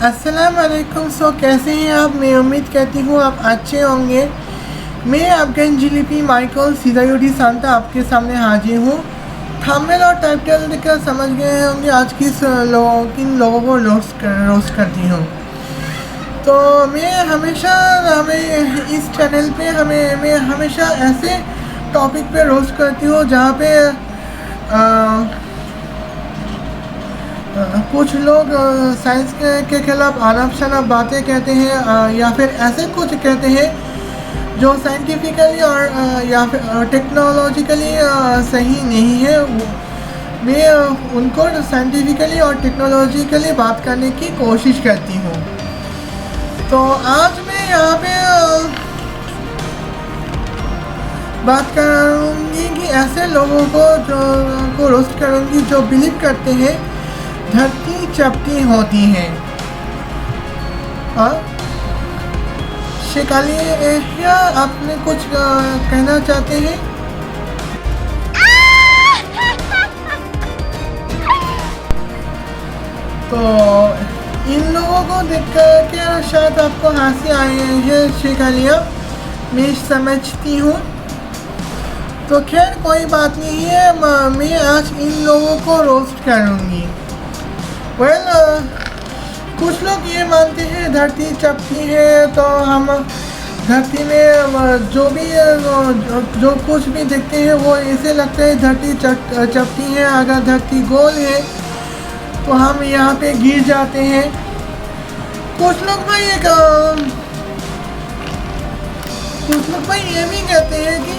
अस्सलाम वालेकुम। कैसे हैं आप? मैं उम्मीद करती हूँ आप अच्छे होंगे। मैं अफगान जिलीपी माइकल सीधायोडी सांता आपके सामने हाजिर हूँ। थंबनेल और टाइटल देखकर समझ गए होंगे आज किन लोगों को रोस्ट करती हूँ। तो मैं इस चैनल पे मैं हमेशा ऐसे टॉपिक पे रोस्ट करती हूँ जहाँ पे कुछ लोग साइंस के खिलाफ आनाप शनाप बातें कहते हैं या फिर ऐसे कुछ कहते हैं जो साइंटिफिकली और या फिर टेक्नोलॉजिकली सही नहीं है। मैं उनको साइंटिफिकली और टेक्नोलॉजिकली बात करने की कोशिश करती हूँ। तो आज मैं यहाँ पे बात करूँगी कि ऐसे लोगों को रोस्ट करूँगी जो बिलीव करते हैं धरती चपटी होती है। शिकाली क्या आपने कुछ कहना चाहते हैं? तो इन लोगों को देखकर क्या शायद आपको हंसी आई है शिकालिया, मैं समझती हूँ। तो खैर कोई बात नहीं है, मैं आज इन लोगों को रोस्ट करूँगी। कुछ लोग ये मानते हैं धरती चपटी है, तो हम धरती में जो कुछ भी देखते हैं वो ऐसे लगता है धरती चपटी है। अगर धरती गोल है तो हम यहाँ पे गिर जाते हैं। कुछ लोग भाई ये भी कहते हैं कि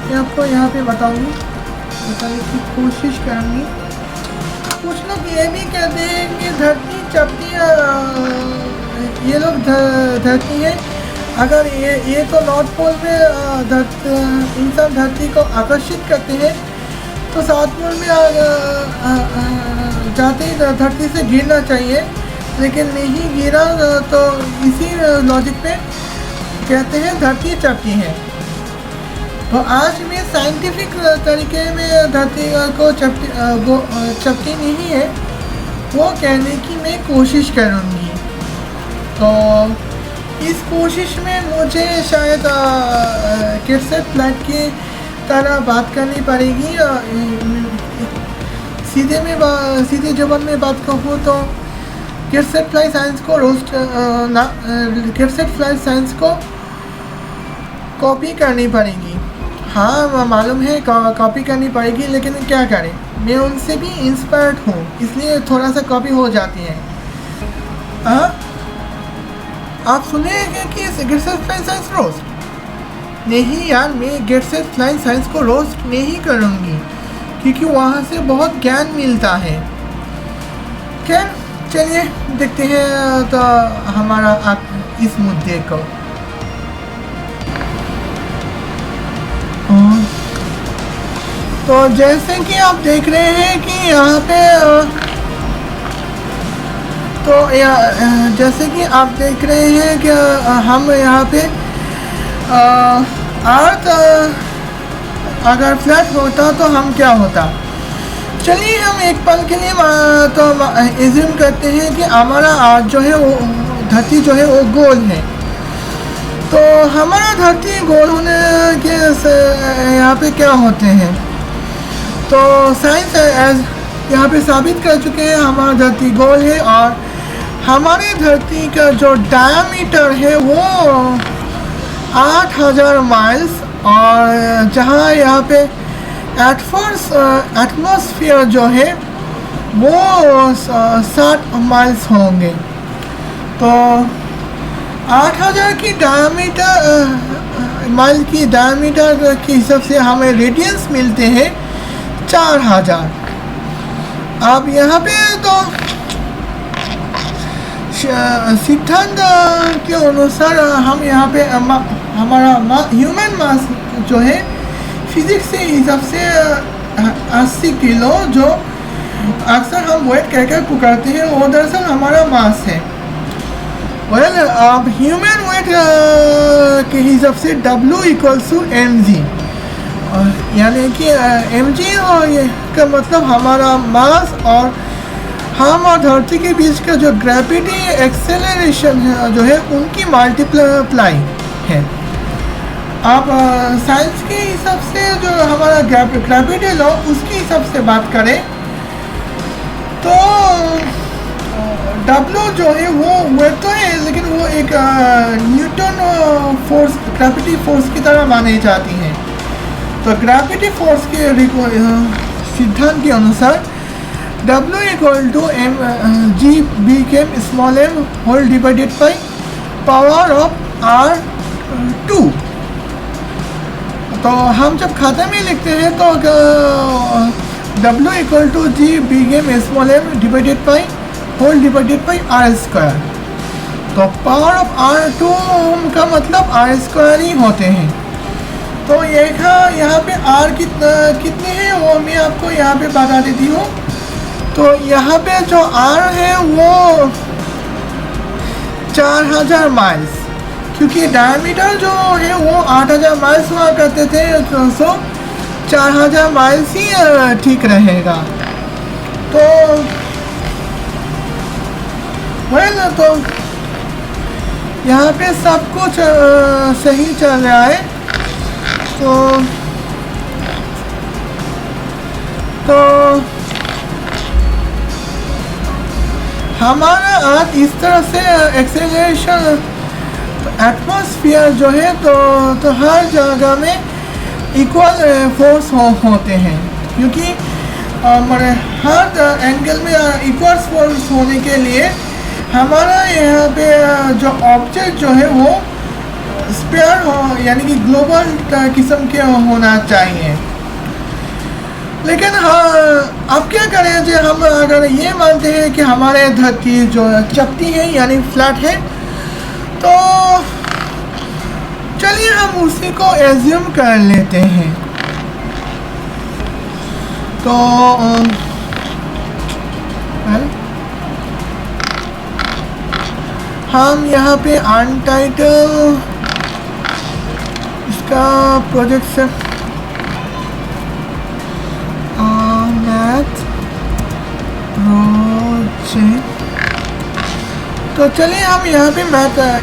मैं आपको यहाँ पे बताने की कोशिश करूँगी। कुछ लोग ये भी कहते हैं कि धरती चपटी, ये लोग धरती है। अगर ये तो नॉर्थ पोल में इंसान धरती को आकर्षित करते हैं, तो साउथ पोल में जाते ही धरती से गिरना चाहिए, लेकिन नहीं गिरा। तो इसी लॉजिक पे कहते हैं धरती चपटी है। तो आज मैं साइंटिफिक तरीके में धरती को चपटी नहीं है वो कहने की मैं कोशिश करूँगी। तो इस कोशिश में मुझे शायद किरसेट फ्लैट की तरह बात करनी पड़ेगी। सीधे जबान में बात कहूँ तो किरसेट फ्लाई साइंस को कॉपी करनी पड़ेगी। हाँ मालूम है कॉपी करनी पड़ेगी, लेकिन क्या करें, मैं उनसे भी इंस्पायर्ड हूँ, इसलिए थोड़ा सा कॉपी हो जाती है। आप सुने कि किरसेट फ्लाई साइंस रोस्ट? नहीं यार, मैं किरसेट फ्लाई साइंस को रोस्ट नहीं करूँगी क्योंकि वहाँ से बहुत ज्ञान मिलता है। खैर चलिए देखते हैं तो हमारा इस मुद्दे को। तो जैसे कि आप देख रहे हैं कि यहाँ पे जैसे कि आप देख रहे हैं कि हम यहाँ पे अर्थ अगर फ्लैट होता तो हम क्या होता। चलिए हम एक पल के लिए तो एज्यूम करते हैं कि हमारा अर्थ जो है वो धरती जो है वो गोल है। तो हमारा धरती गोल होने के यहाँ पे क्या होते हैं, तो साइंस यहाँ पे साबित कर चुके हैं हमारा धरती गोल है और हमारे धरती का जो डायमीटर है वो 8000 माइल्स, और जहाँ यहाँ पे एटमॉस्फेयर जो है वो 60 माइल्स होंगे। तो 8000 की माइल की डायमीटर के हिसाब से हमें रेडियंस मिलते हैं 4000। अब यहाँ पे तो सिद्धांत के अनुसार हम यहाँ पे हमारा ह्यूमन मास जो है फिजिक्स के हिसाब से 80 किलो, जो अक्सर हम वेट कहकर पुकारते हैं, वो दरअसल हमारा मास है। अब ह्यूमन वेट के हिसाब से W = mg। यानी कि mg और ये का मतलब हमारा मास और हम और धरती के बीच का जो ग्रेविटी एक्सेलरेशन है जो है उनकी मल्टीप्लाई है। आप साइंस के हिसाब से जो हमारा ग्रेविटी लॉ उसके हिसाब से बात करें तो W जो है वो तो है, लेकिन वो एक न्यूटन फोर्स ग्रेविटी फोर्स की तरह मानी जाती है। तो ग्रेविटी फोर्स के सिद्धांत के अनुसार W equal to m g b के small m whole divided by power of R2। तो हम जब खाते में लिखते हैं तो W equal to g b के small m divided by whole divided by R square. तो पावर ऑफ R2 का मतलब R स्क्वायर ही होते हैं। तो यहाँ पे R कितने हैं वो मैं आपको यहाँ पे बता देती हूँ। तो यहाँ पे जो R है वो 4000 माइल्स, क्योंकि डायमीटर जो है वो 8000 माइल्स हुआ करते थे, तो 4000 माइल्स ही ठीक रहेगा। तो तो यहाँ पे सब कुछ सही चल रहा है। तो हमारा आज इस तरह से एक्सेलरेशन एटमॉस्फेयर जो है तो हर जगह में इक्वल फोर्स होते हैं, क्योंकि हर एंगल में इक्वल फोर्स होने के लिए हमारा यहाँ पे जो ऑब्जेक्ट जो है वो स्पेयर हो, यानी कि ग्लोबल किस्म के होना चाहिए। लेकिन हाँ, अब क्या करें जो हम अगर ये मानते हैं कि हमारे धरती जो चपटी है यानी फ्लैट है, तो चलिए हम उसी को एज्यूम कर लेते हैं। तो हम यहाँ पे अनटाइटल इसका प्रोजेक्ट से मैथ प्रोजेक्ट, तो चलिए हम यहाँ पे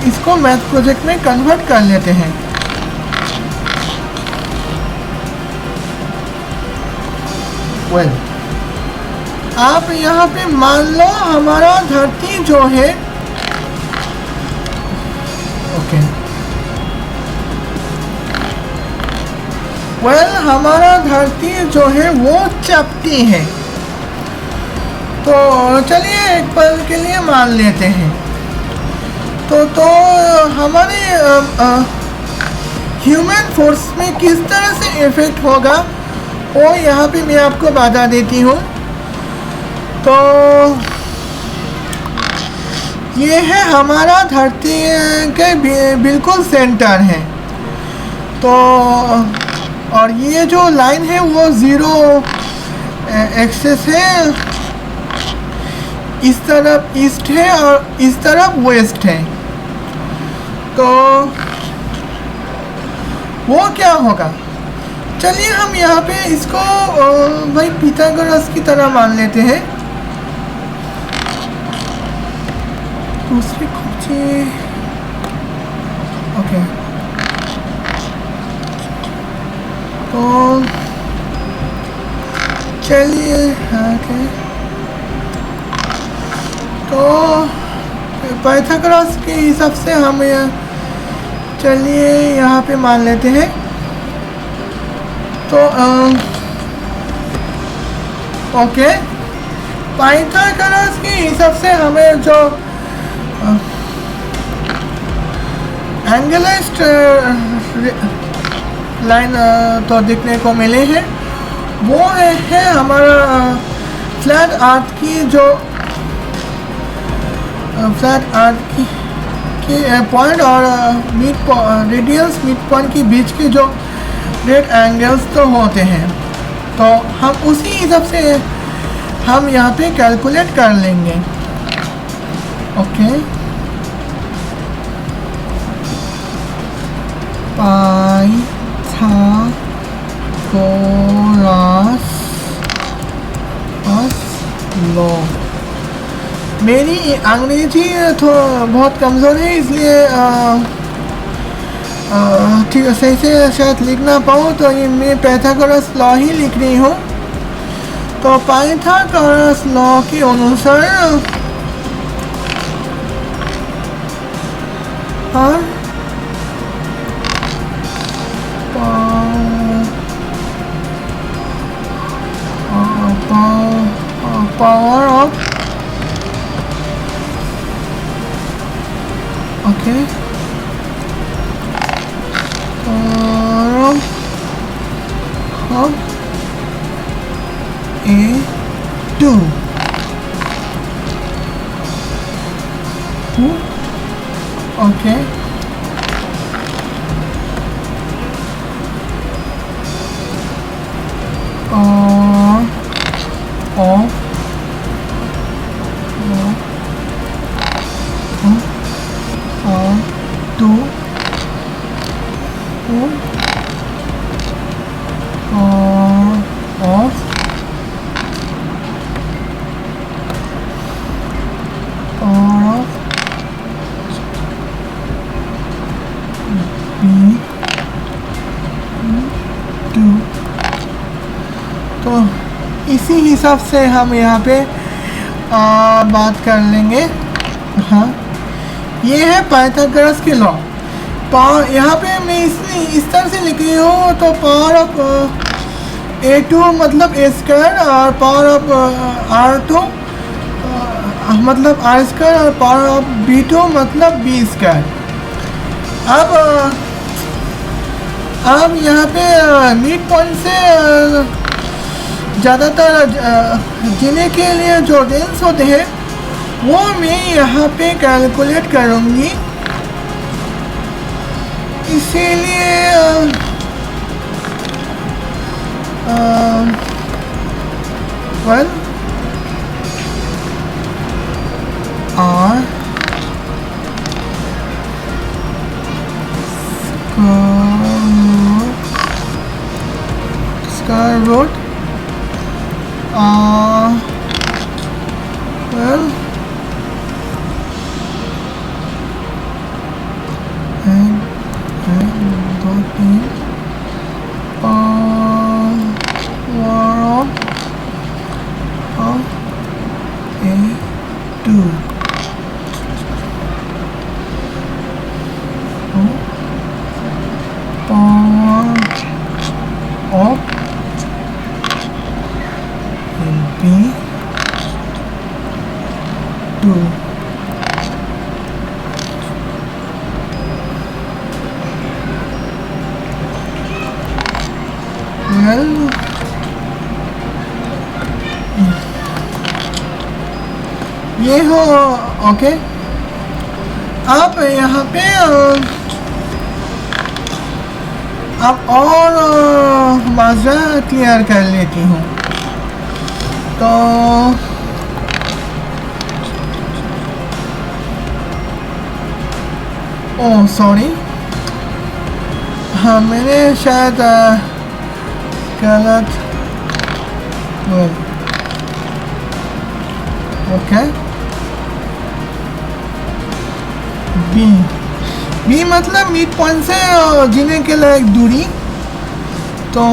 इसको मैथ प्रोजेक्ट में कन्वर्ट कर लेते हैं। आप यहाँ पे मान लो हमारा धरती जो है हमारा धरती जो है वो चपटी है। तो चलिए एक पल के लिए मान लेते हैं। तो हमारे ह्यूमन फोर्स में किस तरह से इफेक्ट होगा वो यहाँ पे मैं आपको बता देती हूँ। तो ये है हमारा धरती के बिल्कुल सेंटर है। तो और ये जो लाइन है वो 0 एक्सेस है, इस तरफ ईस्ट है और इस तरफ वेस्ट है। तो वो क्या होगा, चलिए हम यहाँ पे इसको भाई पिथागोरस की तरह मान लेते हैं। दूसरी कुर्सी तो चलिए तो पाइथागोरस के हिसाब से हम चलिए यहाँ पे मान लेते हैं। तो पाइथागोरस के हिसाब से हमें जो एंगलाइज्ड लाइन तो देखने को मिले हैं, वो है हमारा फ्लैट अर्थ की जो फ्लैट अर्थ की पॉइंट और रेडियस मिड पॉइंट के बीच के जो रेड एंगल्स तो होते हैं। तो हम उसी हिसाब से हम यहाँ पे कैलकुलेट कर लेंगे। मेरी अंग्रेजी तो बहुत कमज़ोर है, इसलिए ठीक है सही से शायद लिख ना पाऊँ, तो ये मैं पाइथागोरस लॉ ही लिख रही हूँ। तो पाइथागोरस लॉ के अनुसार power of okay A2 okay two of B2। तो इसी हिसाब से हम यहाँ पे बात कर लेंगे। हाँ, ये है पाइथागोरस के लॉ। पावर यहाँ पे मैं इस तरह से लिख रही हूँ, तो पावर ऑफ A2 मतलब A स्क्वायर, और पावर ऑफ R2 मतलब R स्क्वायर, और पावर ऑफ B2 मतलब B स्क्वायर। अब यहाँ पे मिड पॉइंट से ज़्यादातर जीने के लिए जो रेंज होते हैं वो मैं यहाँ पे कैलकुलेट करूँगी। इसीलिए R square root well and dot in power of A2 power of B2। well ये हो ओके। अब यहाँ पे अब और माजरा क्लियर कर लेती हूँ। तो ओह सॉरी, हाँ मैंने शायद गलत ओके। बी मतलब मिड पॉइंट से जीने के लिए एक दूरी। तो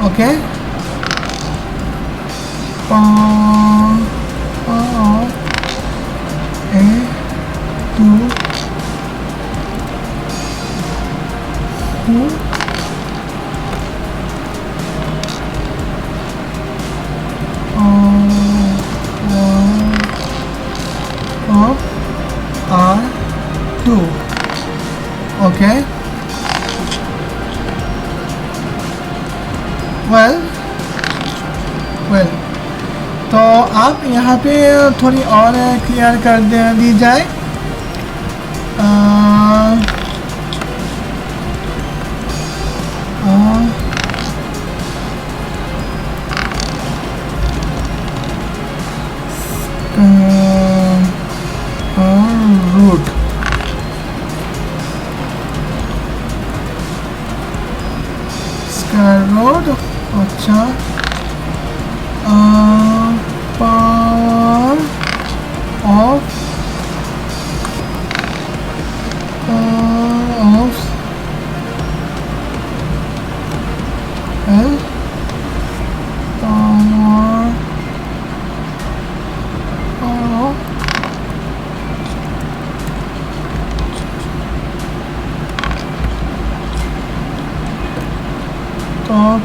ओके R2 ओके। वेल तो आप यहाँ पे थोड़ी और क्लियर कर दी जाए। Root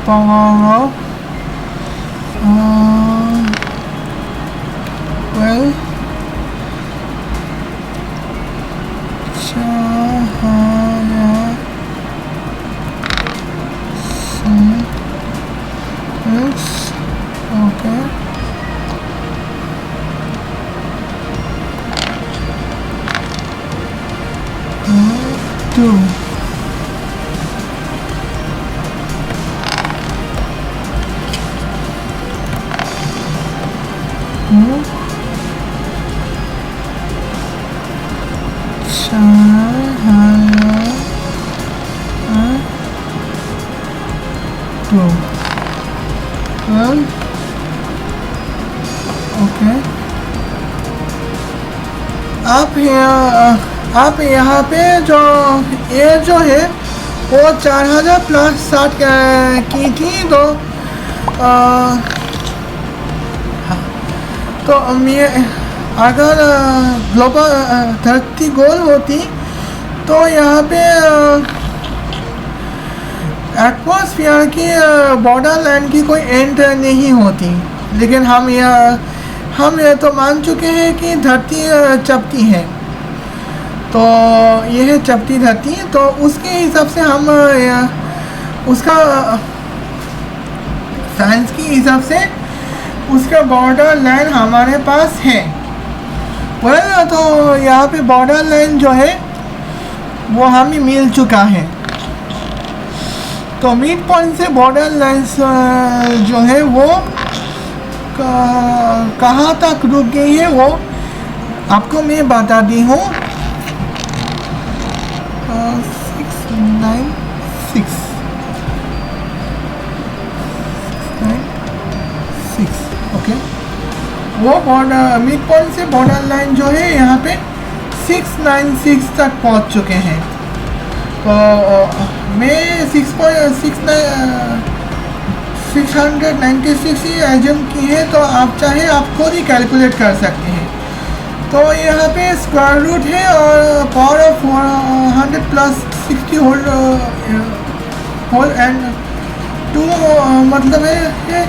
power of well okay. Two. Well, okay. आप यहाँ पे जो ये जो है वो 4000 प्लस 60 की थी तो मैं अगर ग्लोबल 30 गोल होती तो यहाँ पे एटमॉस्फेयर की बॉर्डर लाइन की कोई एंड नहीं होती, लेकिन हम ये तो मान चुके हैं कि धरती चपटी है, तो ये है चपटी धरती, तो उसके हिसाब से हम उसका साइंस के हिसाब से उसका बॉर्डर लाइन हमारे पास है। तो यहाँ पे बॉर्डर लाइन जो है वो हमें मिल चुका है। तो मिड पॉइंट से बॉर्डर लाइन्स जो है वो कहाँ तक रुक गई है वो आपको मैं बताती हूँ। 696 ओके, वो बॉर्डर मिड पॉइंट से बॉर्डर लाइन जो है यहाँ पे 696 तक पहुँच चुके हैं। तो मैं 696 ही एज्यूम की है, तो आप चाहे आप खुद ही कैलकुलेट कर सकते हैं। तो यहाँ पे स्क्वायर रूट है और power of 400 plus 60 whole and 2 मतलब है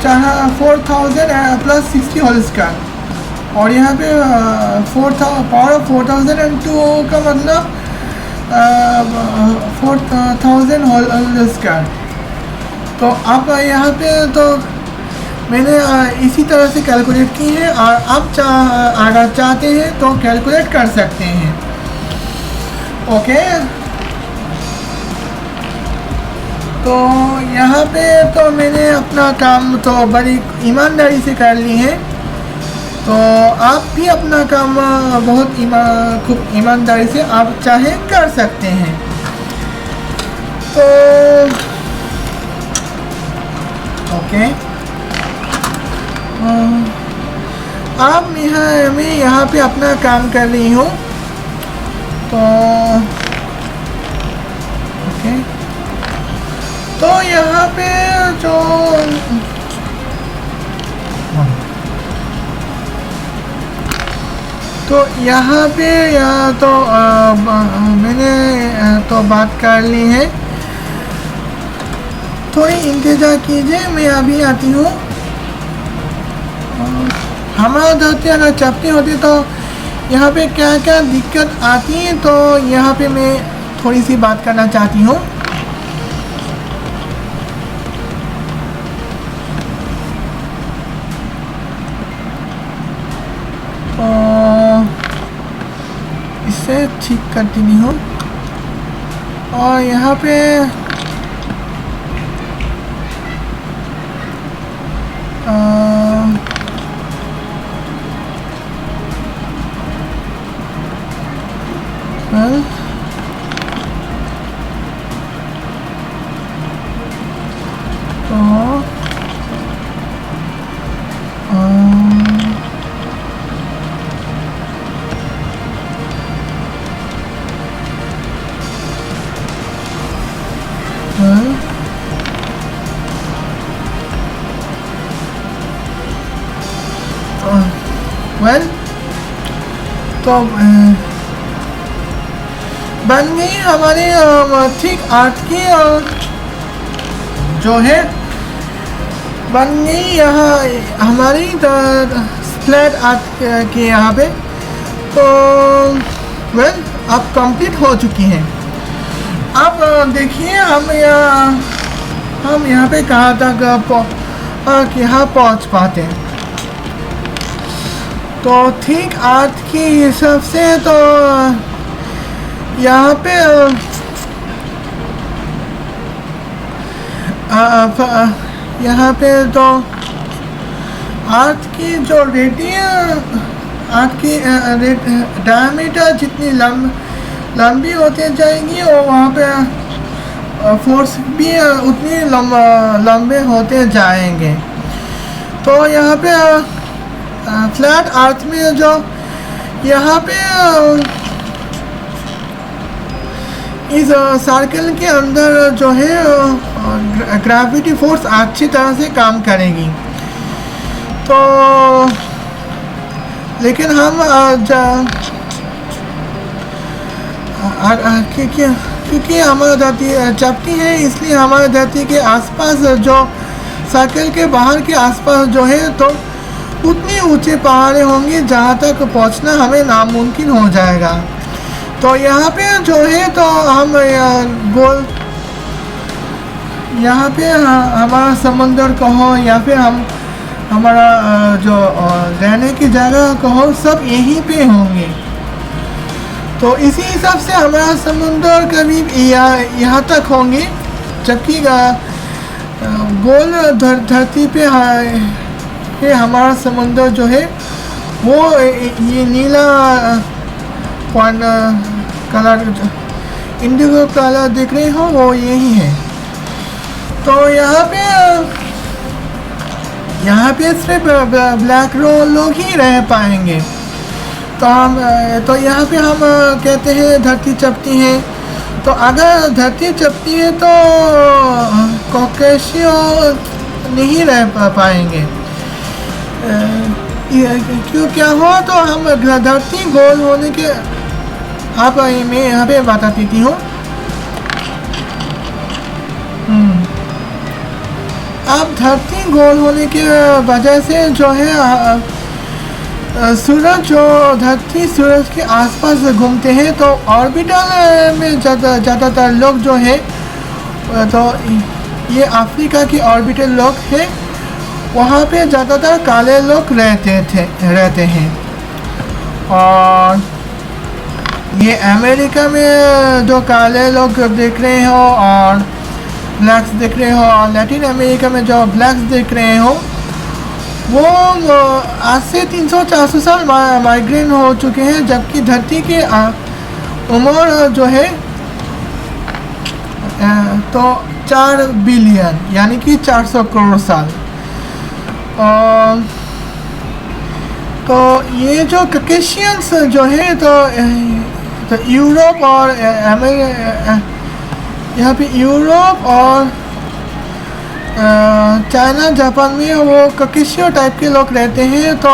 4000 प्लस 60 होल स्क्वायर, और यहाँ पे पावर ऑफ 4002 का मतलब 4000 होल स्क्वायर। तो आप यहाँ पे तो मैंने इसी तरह से कैलकुलेट की है, और आप अगर चाहते हैं तो कैलकुलेट कर सकते हैं। ओके, तो यहाँ पे तो मैंने अपना काम तो बड़ी ईमानदारी से कर ली है, तो आप भी अपना काम बहुत खूब ईमानदारी से आप चाहे कर सकते हैं। तो ओके, अब मैं यहाँ पे अपना काम कर रही हूँ। तो ओके, तो यहाँ पे जो तो यहाँ पे तो मैंने तो बात कर ली है, थोड़ी इंतज़ार कीजिए, मैं अभी आती हूँ। हमारा धरती अगर चपटी होती तो यहाँ पे क्या क्या दिक्कत आती है, तो यहाँ पे मैं थोड़ी सी बात करना चाहती हूँ। तो इसे ठीक करती नहीं हूँ, और यहाँ पे तो बन गई हमारी ठीक 8 की जो है बन गई यहाँ हमारी फ्लैट आर्ट के यहाँ पे। तो वेल अब कंप्लीट हो चुकी हैं। अब देखिए हम यहाँ पे कहाँ तक यहाँ पहुँच पाते हैं। तो ठीक आर्ट के हिसाब से तो यहाँ पे यहाँ पे तो आर्ट की जो रेडियस आर्ट की डायमीटर जितनी लंबी होती जाएगी और वहाँ पे फोर्स भी उतनी लंबे होते जाएंगे। तो यहाँ पे फ्लैट अर्थ में जो यहाँ पे इस सर्कल के अंदर जो है ग्रेविटी फोर्स अच्छी तरह से काम करेगी। तो लेकिन हम क्योंकि हमारी धरती चपटी है, इसलिए हमारी धरती के आसपास जो सर्कल के बाहर के आसपास जो है तो उतनी ऊंचे पहाड़े होंगी जहाँ तक पहुँचना हमें नामुमकिन हो जाएगा। तो यहाँ पे जो है तो हम गोल यहाँ पे हमारा समंदर कहो या फिर हम हमारा जो रहने की जगह कहो सब यहीं पे होंगे। तो इसी हिसाब से हमारा समुंदर करीब यहाँ तक होंगे, जबकि गोल धरती पे हमारा समुंदर जो है वो ये नीला कलर इंडिगो कलर दिख रहे हो वो यही है। तो यहाँ पे सिर्फ ब्लैक लोग ही रह पाएंगे। तो यहाँ पे हम कहते हैं धरती चपटी है। तो अगर धरती चपटी है तो कॉकेशियो नहीं रह पाएंगे। क्यों क्या हो तो हम धरती गोल होने के आप मैं यहाँ पे बता देती हूँ। अब धरती गोल होने की वजह से जो है सूरज जो धरती सूरज के आसपास घूमते हैं। तो ऑर्बिटल में ज़्यादातर लोग जो है तो ये अफ्रीका के ऑर्बिटल लोग हैं, वहाँ पे ज़्यादातर काले लोग रहते हैं। और ये अमेरिका में जो काले लोग देख रहे हो और ब्लैक्स देख रहे हो, और लैटिन अमेरिका में जो ब्लैक्स देख रहे हो वो आज से 300-400 साल माइग्रेट हो चुके हैं, जबकि धरती के उम्र जो है तो 4 बिलियन यानी कि 400 करोड़ साल। तो ये जो ककेशियंस जो है तो यूरोप और यहाँ पे यूरोप और चाइना जापान में वो ककेशियो टाइप के लोग रहते हैं। तो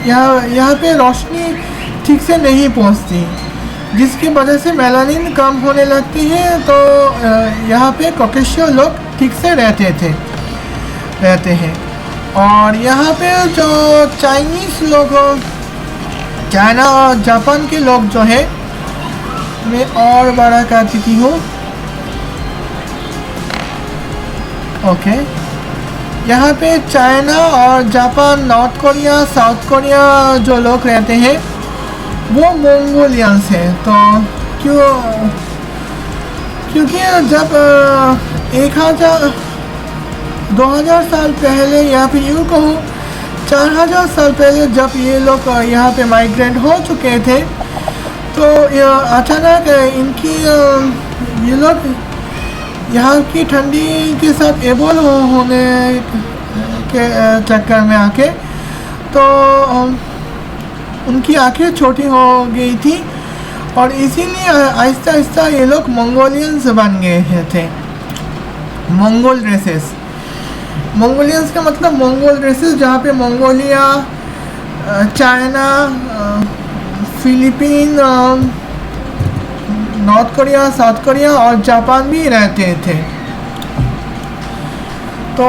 यहाँ पे रोशनी ठीक से नहीं पहुँचती, जिसकी वजह से मेलानिन कम होने लगती है। तो यहाँ पे ककेशियो लोग ठीक से रहते हैं। और यहाँ पे जो चाइनीज़ लोग चाइना और जापान के लोग जो है मैं और बड़ा कर देती हूँ। ओके, यहाँ पे चाइना और Japan, north Korea, south Korea जो लोग रहते हैं वो मंगोलियंस हैं। तो क्योंकि जब 2000 साल पहले या फिर यूँ कहूँ 4000 साल पहले जब ये लोग यहाँ पे माइग्रेट हो चुके थे, तो अचानक इनकी ये लोग यहाँ की ठंडी के साथ एबोल होने के चक्कर में आके तो उनकी आंखें छोटी हो गई थी, और इसीलिए आहिस्ता आहिस्ता ये लोग मंगोलियंस बन गए थे। मंगोल रेसेस, मंगोलियंस का मतलब मंगोल रेसेस, जहाँ पे Mongolia, China, Philippine, north Korea, south Korea और जापान भी रहते थे। तो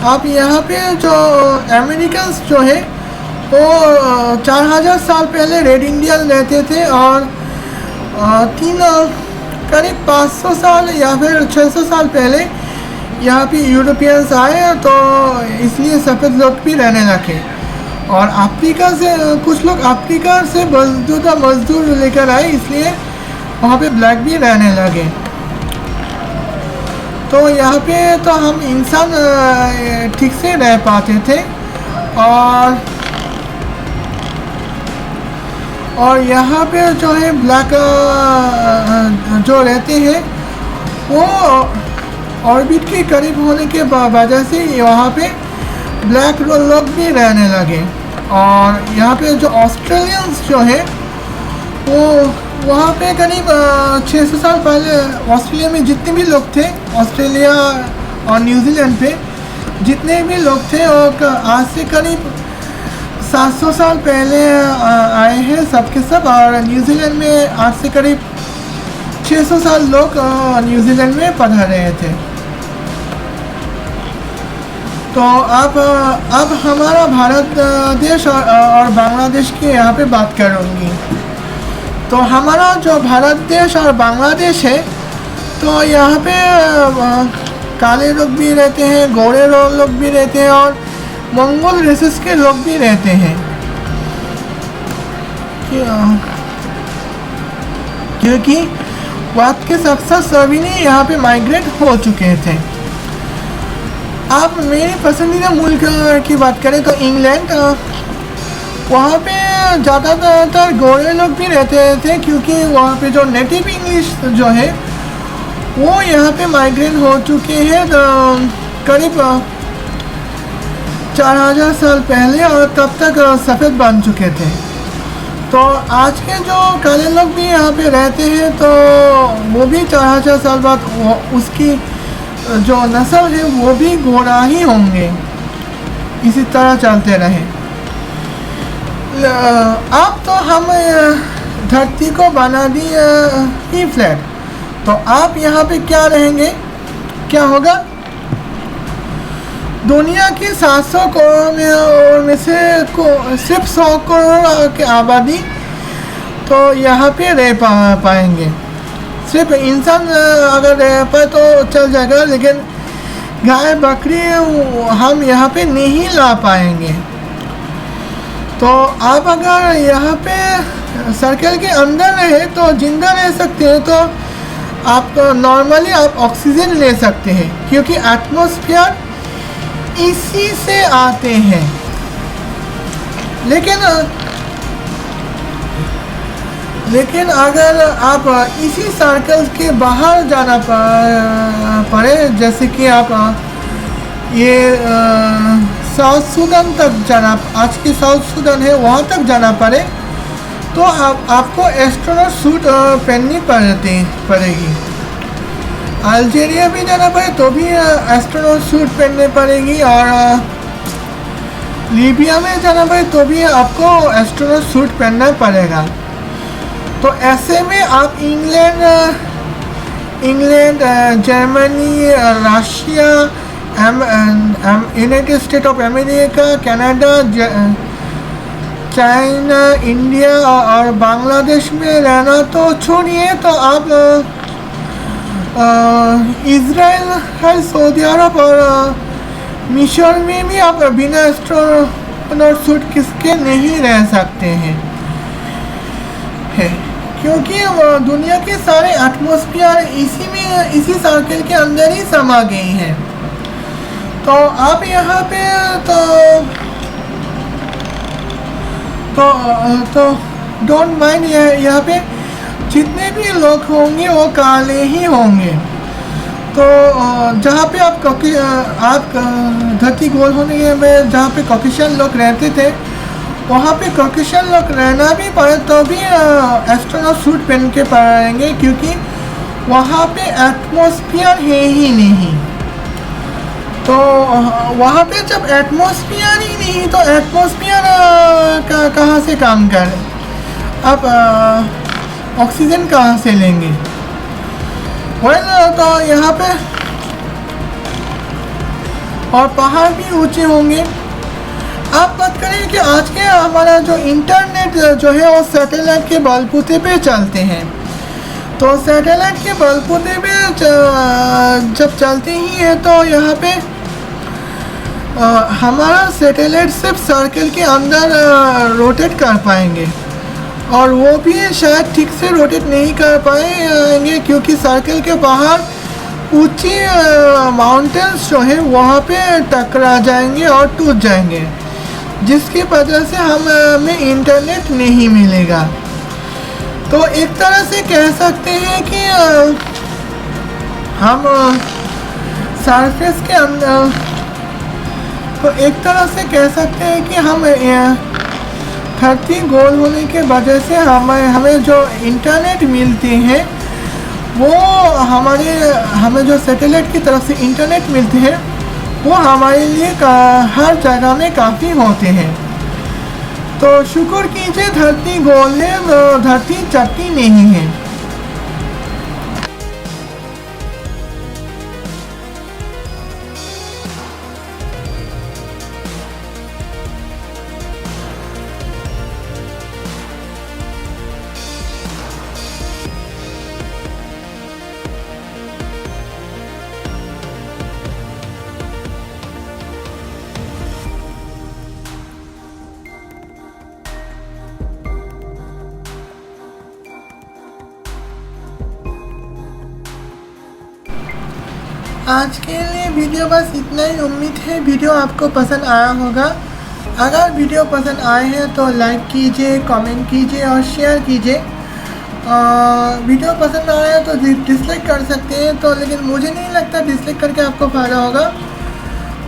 आप यहाँ पे जो अमेरिकन्स जो है वो 4000 साल पहले रेड इंडियन रहते थे, और करीब 500 साल या फिर 600 साल पहले यहाँ पे यूरोपियंस आए, तो इसलिए सफ़ेद लोग भी रहने लगे। और अफ्रीका से कुछ लोग अफ्रीका से मजदूर लेकर आए, इसलिए वहाँ पे ब्लैक भी रहने लगे। तो यहाँ पे तो हम इंसान ठीक से रह पाते थे, और यहाँ पे जो है ब्लैक जो रहते हैं वो ऑर्बिट के करीब होने के वजह से वहाँ पे ब्लैक लोग भी रहने लगे। और यहाँ पे जो ऑस्ट्रेलियंस जो है वो वहाँ पे करीब 600 साल पहले ऑस्ट्रेलिया में जितने भी लोग थे, ऑस्ट्रेलिया और न्यूजीलैंड पे जितने भी लोग थे वो आज से करीब 700 साल पहले आए हैं सबके सब। और न्यूजीलैंड में आज से करीब 600 साल लोग न्यूजीलैंड में पढ़ रहे थे। तो अब हमारा भारत देश और बांग्लादेश की यहाँ पे बात करूँगी। तो हमारा जो भारत देश और बांग्लादेश है, तो यहाँ पे काले लोग भी रहते हैं, गोरे लोग भी रहते हैं, और मंगोल रेसेस के लोग भी रहते हैं। क्योंकि वक्त के साथ साथ सभी ने यहाँ पे माइग्रेट हो चुके थे। आप मेरी पसंदीदा मुल्क की बात करें तो इंग्लैंड, वहाँ पे ज़्यादातर गोरे लोग भी रहते थे, क्योंकि वहाँ पे जो नेटिव इंग्लिश जो है वो यहाँ पे माइग्रेट हो चुके हैं करीब 4000 साल पहले, और तब तक सफ़ेद बन चुके थे। तो आज के जो काले लोग भी यहाँ पे रहते हैं, तो वो भी 4000 साल बाद उसकी जो नस्ल है वो भी गोरा ही होंगे। इसी तरह चलते रहे। अब तो हम धरती को बना दी ही फ्लैट, तो आप यहाँ पे क्या रहेंगे, क्या होगा? दुनिया की 700 करोड़ में से सिर्फ 100 करोड़ की आबादी तो यहाँ पे रह पाएंगे। सिर्फ इंसान अगर रह पाए तो चल जाएगा, लेकिन गाय बकरी हम यहाँ पे नहीं ला पाएंगे। तो आप अगर यहाँ पे सर्कल के अंदर रहे तो जिंदा रह सकते हैं, तो आप नॉर्मली आप ऑक्सीजन ले सकते हैं, क्योंकि एटमॉस्फेयर इसी से आते हैं। लेकिन अगर आप इसी सर्कल के बाहर जाना पड़े, जैसे कि आप ये साउथ सूडान तक जाना, आज की साउथ सूडान है वहाँ तक जाना पड़े, तो आपको एस्ट्रोनॉट सूट पहननी पड़ेगी। अल्जीरिया भी जाना पड़े तो भी एस्ट्रोनॉट सूट पहननी पड़ेगी, और लीबिया में जाना पड़े तो भी आपको एस्ट्रोनॉट सूट पहनना पड़ेगा। तो ऐसे में आप England, Germany, Russia, United state of America, Canada, China, India और बांग्लादेश में रहना तो छोड़िए, तो आप इज़राइल है, सऊदी अरब और मिस्र में भी आप बिना एस्ट्रोनॉट सूट किसके नहीं रह सकते हैं, क्योंकि दुनिया के सारे एटमॉस्फेयर इसी सर्कल के अंदर ही समा गई हैं। तो आप यहाँ पे तो डोंट माइंड, यहाँ पे जितने भी लोग होंगे वो काले ही होंगे। तो जहाँ पे आप धरती गोल होने में जहाँ पे कॉकेशियन लोग रहते थे, वहाँ पे कॉकेशियन लोग रहना भी पड़े तो भी एस्ट्रोनॉट सूट पहन के पाएंगे, क्योंकि वहाँ पे एटमॉस्फेयर है ही नहीं। तो वहाँ पे जब एटमॉस्फेयर ही नहीं, तो एटमॉस्फेयर कहाँ से काम करे? अब ऑक्सीजन कहाँ से लेंगे? तो यहाँ पे और पहाड़ भी ऊंचे होंगे। आप बात करें कि आज के हमारा जो इंटरनेट जो है वो सैटेलाइट के बलबूते पे चलते हैं। तो सैटेलाइट के बलबूते पे जब चलते ही है तो यहाँ पे हमारा सैटेलाइट सिर्फ सर्कल के अंदर रोटेट कर पाएंगे, और वो भी शायद ठीक से रोटेट नहीं कर पाएंगे क्योंकि सर्कल के बाहर ऊंची माउंटेन्स जो है वहाँ पे टकरा जाएंगे और टूट जाएंगे, जिसकी वजह से हमें इंटरनेट नहीं मिलेगा। तो एक तरह से कह सकते हैं कि हम सरफेस के अंदर, तो एक तरह से कह सकते हैं कि हम धरती गोल होने के वजह से हमें जो इंटरनेट मिलती है वो हमें जो सैटेलाइट की तरफ से इंटरनेट मिलती है वो हमारे लिए हर जगह में काफ़ी होते हैं। तो शुक्र कीजिए धरती गोल है, धरती चपटी नहीं है। आज के लिए वीडियो बस इतना ही। उम्मीद है वीडियो आपको पसंद आया होगा। अगर वीडियो पसंद आए हैं तो लाइक कीजिए, कमेंट कीजिए और शेयर कीजिए। वीडियो पसंद आया तो डिसलाइक कर सकते हैं, तो लेकिन मुझे नहीं लगता डिसलाइक करके आपको फ़ायदा होगा।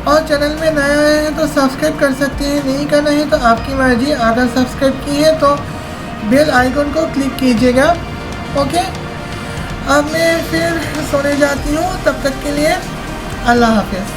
और चैनल में नया आए हैं तो सब्सक्राइब कर सकते हैं, नहीं करना है तो आपकी मर्ज़ी। अगर सब्सक्राइब की है तो बेल आइकन को क्लिक कीजिएगा। ओके, अब मैं फिर सोने जाती हूँ, तब तक के लिए अल्लाह हाफ़िज़।